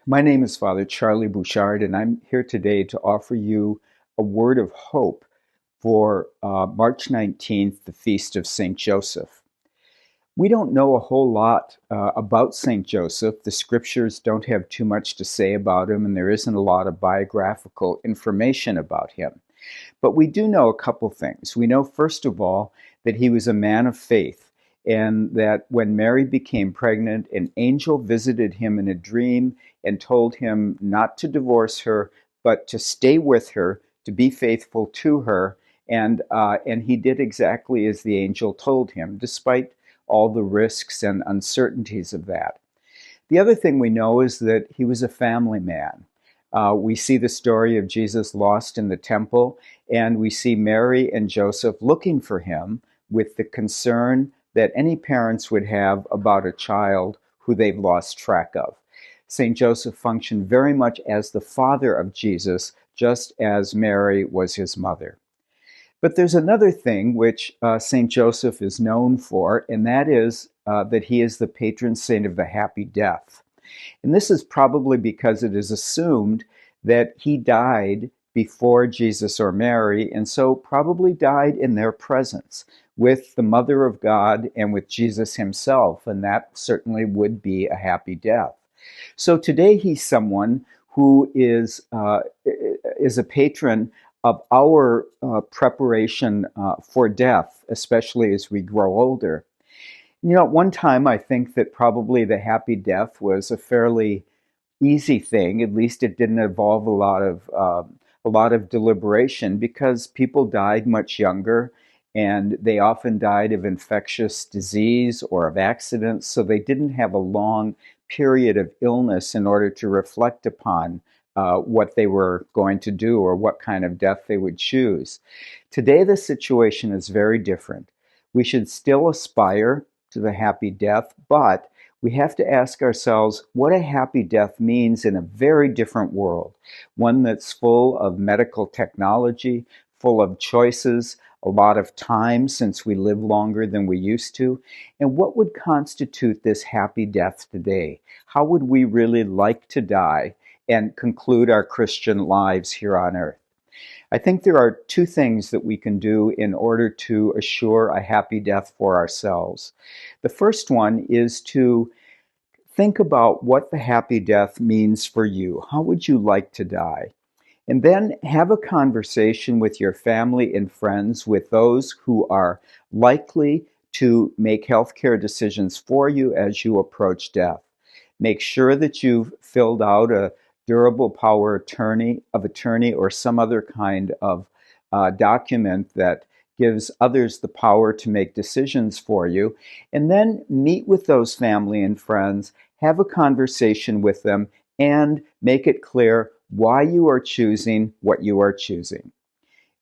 My name is Father Charlie Bouchard, and I'm here today to offer you a word of hope for March 19th, the Feast of St. Joseph. We don't know a whole lot about St. Joseph. The scriptures don't have too much to say about him, and there isn't a lot of biographical information about him. But we do know a couple things. We know, first of all, that he was a man of faith, and that when Mary became pregnant, an angel visited him in a dream and told him not to divorce her, but to stay with her, to be faithful to her. And he did exactly as the angel told him, despite all the risks and uncertainties of that. The other thing we know is that he was a family man. We see the story of Jesus lost in the temple, and we see Mary and Joseph looking for him with the concern that any parents would have about a child who they've lost track of. St. Joseph functioned very much as the father of Jesus, just as Mary was his mother. But there's another thing which St. Joseph is known for, and that is that he is the patron saint of the happy death. And this is probably because it is assumed that he died before Jesus or Mary, and so probably died in their presence with the Mother of God and with Jesus himself, and that certainly would be a happy death. So today he's someone who is a patron of our preparation for death, especially as we grow older. You know, at one time I think that probably the happy death was a fairly easy thing. At least it didn't involve a lot of deliberation, because people died much younger, and they often died of infectious disease or of accidents, so they didn't have a long period of illness in order to reflect upon what they were going to do or what kind of death they would choose. Today, the situation is very different. We should still aspire to the happy death, but we have to ask ourselves what a happy death means in a very different world, one that's full of medical technology, full of choices, a lot of time since we live longer than we used to. And what would constitute this happy death today? How would we really like to die and conclude our Christian lives here on earth? I think there are two things that we can do in order to assure a happy death for ourselves. The first one is to think about what the happy death means for you. How would you like to die? And then have a conversation with your family and friends, with those who are likely to make healthcare decisions for you as you approach death. Make sure that you've filled out a durable power of attorney or some other kind of document that gives others the power to make decisions for you. And then meet with those family and friends, have a conversation with them, and make it clear why you are choosing what you are choosing.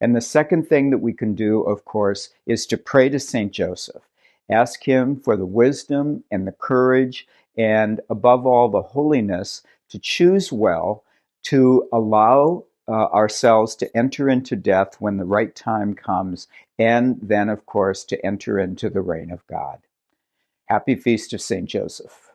And the second thing that we can do, of course, is to pray to St. Joseph. Ask him for the wisdom and the courage, and above all, the holiness to choose well, to allow ourselves to enter into death when the right time comes, and then, of course, to enter into the reign of God. Happy Feast of St. Joseph.